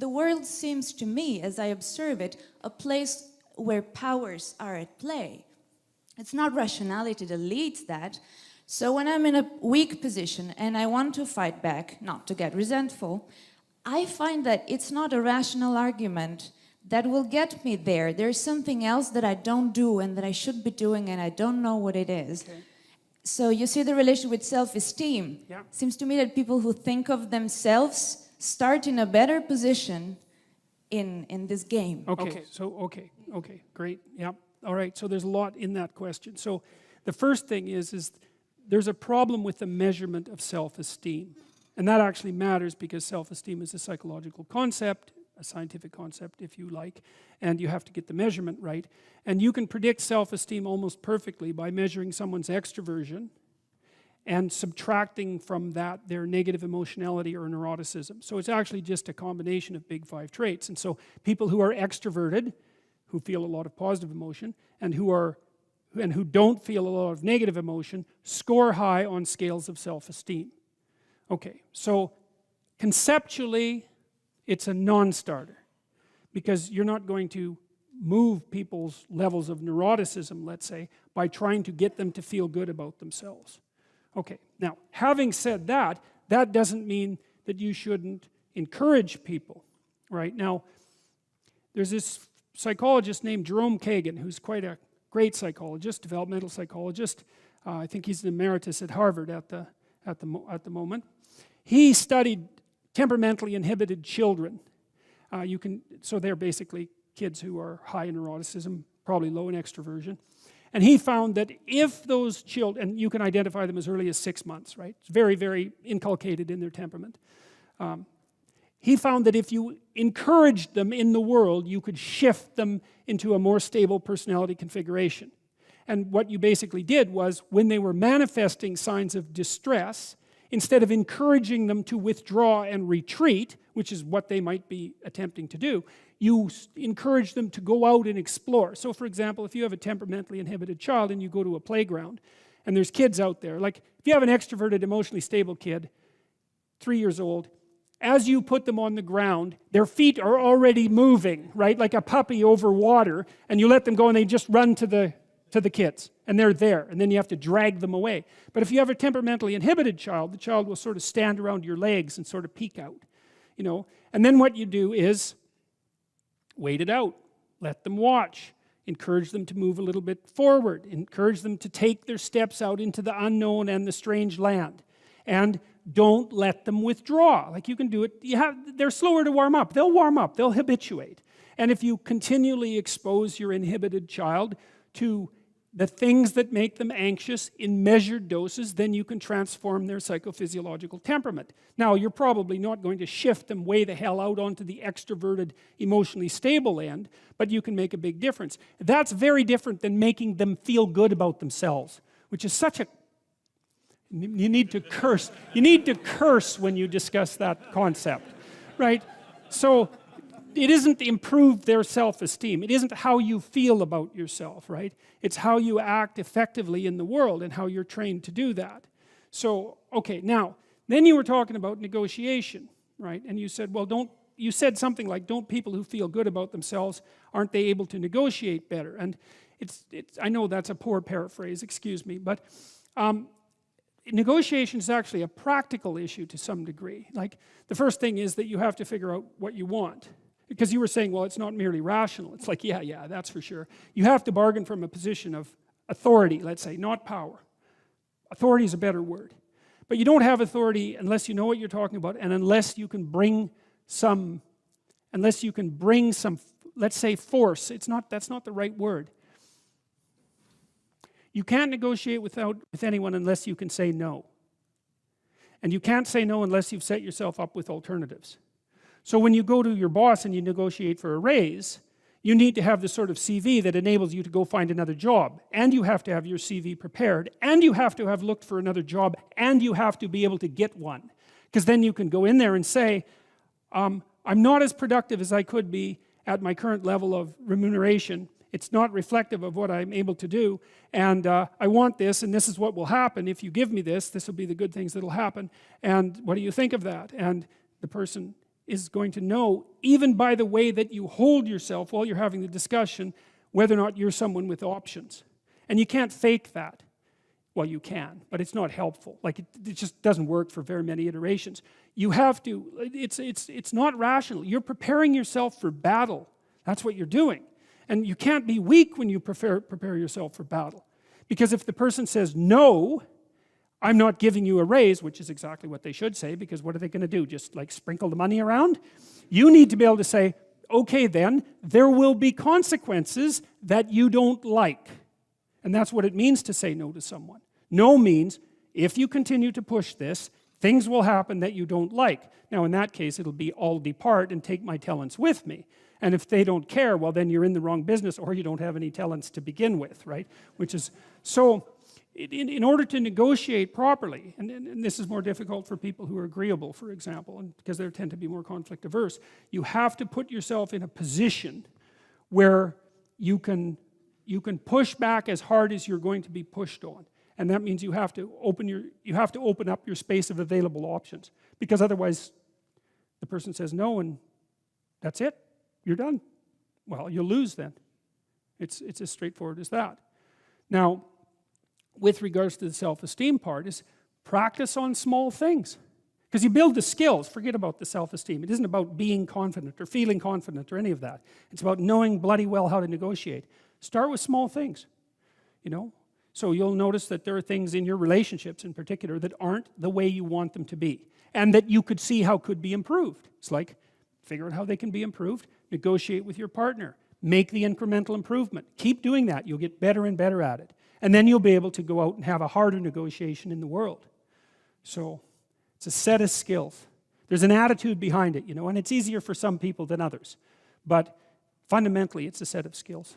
the world seems to me, as I observe it, a place where powers are at play. It's not rationality that leads that. So when I'm in a weak position and I want to fight back, not to get resentful, I find that it's not a rational argument that will get me there. There's something else that I don't do and that I should be doing and I don't know what it is. Okay. So you see the relation with self-esteem. Yeah. Seems to me that people who think of themselves start in a better position in this game. Okay, great, yeah. All right, so there's a lot in that question. So the first thing is there's a problem with the measurement of self-esteem. And that actually matters because self-esteem is a psychological concept, a scientific concept if you like, and you have to get the measurement right. And you can predict self-esteem almost perfectly by measuring someone's extroversion and subtracting from that their negative emotionality or neuroticism. So it's actually just a combination of big 5 traits. And so people who are extroverted, who feel a lot of positive emotion, and who don't feel a lot of negative emotion, score high on scales of self-esteem. Okay, so conceptually, it's a non-starter because you're not going to move people's levels of neuroticism, let's say, by trying to get them to feel good about themselves. Okay, now, having said that, that doesn't mean that you shouldn't encourage people, right? Now, there's this psychologist named Jerome Kagan, who's quite a great psychologist, developmental psychologist. I think he's an emeritus at Harvard at the moment. He studied temperamentally inhibited children. So they're basically kids who are high in neuroticism, probably low in extroversion. And he found that if those children, and you can identify them as early as 6 months, right? It's very, very inculcated in their temperament. He found that if you encouraged them in the world, you could shift them into a more stable personality configuration. And what you basically did was, when they were manifesting signs of distress, instead of encouraging them to withdraw and retreat, which is what they might be attempting to do, you encourage them to go out and explore. So for example, if you have a temperamentally inhibited child and you go to a playground and there's kids out there, like if you have an extroverted, emotionally stable kid, 3 years old, as you put them on the ground, their feet are already moving, right? Like a puppy over water, and you let them go and they just run to the kids, and they're there, and then you have to drag them away. But if you have a temperamentally inhibited child, the child will sort of stand around your legs and sort of peek out, you know. And then what you do is wait it out, let them watch, encourage them to move a little bit forward, encourage them to take their steps out into the unknown and the strange land, and don't let them withdraw. Like you can do it, they're slower to warm up, they'll habituate. And if you continually expose your inhibited child to the things that make them anxious in measured doses, then you can transform their psychophysiological temperament. Now, you're probably not going to shift them way the hell out onto the extroverted, emotionally stable end, but you can make a big difference. That's very different than making them feel good about themselves, which is such a... You need to curse. You need to curse when you discuss that concept, right? So it isn't improve their self-esteem. It isn't how you feel about yourself, right? It's how you act effectively in the world and how you're trained to do that. So, okay, now, then you were talking about negotiation, right? And you said, well, you said something like, don't people who feel good about themselves, aren't they able to negotiate better? And I know that's a poor paraphrase, excuse me, but negotiation is actually a practical issue to some degree. Like, the first thing is that you have to figure out what you want. Because you were saying, well, it's not merely rational. It's like, yeah, that's for sure. You have to bargain from a position of authority, let's say, not power. Authority is a better word. But you don't have authority unless you know what you're talking about, and unless you can bring some, let's say, force. That's not the right word. You can't negotiate with anyone unless you can say no. And you can't say no unless you've set yourself up with alternatives. So when you go to your boss and you negotiate for a raise, you need to have the sort of CV that enables you to go find another job. And you have to have your CV prepared. And you have to have looked for another job. And you have to be able to get one. Because then you can go in there and say, I'm not as productive as I could be at my current level of remuneration. It's not reflective of what I'm able to do. And I want this, and this is what will happen. If you give me this, this will be the good things that will happen. And what do you think of that? And the person is going to know, even by the way that you hold yourself while you're having the discussion, whether or not you're someone with options. And you can't fake that. Well, you can, but it's not helpful. Like, it just doesn't work for very many iterations. You have to, it's not rational. You're preparing yourself for battle. That's what you're doing. And you can't be weak when you prepare yourself for battle. Because if the person says, no, I'm not giving you a raise, which is exactly what they should say, because what are they going to do? Just like sprinkle the money around? You need to be able to say, okay then, there will be consequences that you don't like. And that's what it means to say no to someone. No means, if you continue to push this, things will happen that you don't like. Now in that case, it'll be, I'll depart and take my talents with me. And if they don't care, well then you're in the wrong business, or you don't have any talents to begin with, right? Which is, so in order to negotiate properly, and this is more difficult for people who are agreeable, for example, and because they tend to be more conflict averse, you have to put yourself in a position where you can push back as hard as you're going to be pushed on. And that means you have to open up your space of available options, because otherwise the person says no and that's it, you're done. Well, you'll lose then. It's as straightforward as that. Now, with regards to the self-esteem part, is practice on small things. Because you build the skills. Forget about the self-esteem. It isn't about being confident or feeling confident or any of that. It's about knowing bloody well how to negotiate. Start with small things, you know. So you'll notice that there are things in your relationships in particular that aren't the way you want them to be, and that you could see how could be improved. It's like, figure out how they can be improved, negotiate with your partner, make the incremental improvement. Keep doing that. You'll get better and better at it. And then you'll be able to go out and have a harder negotiation in the world. So it's a set of skills. There's an attitude behind it, you know, and it's easier for some people than others. But fundamentally, it's a set of skills.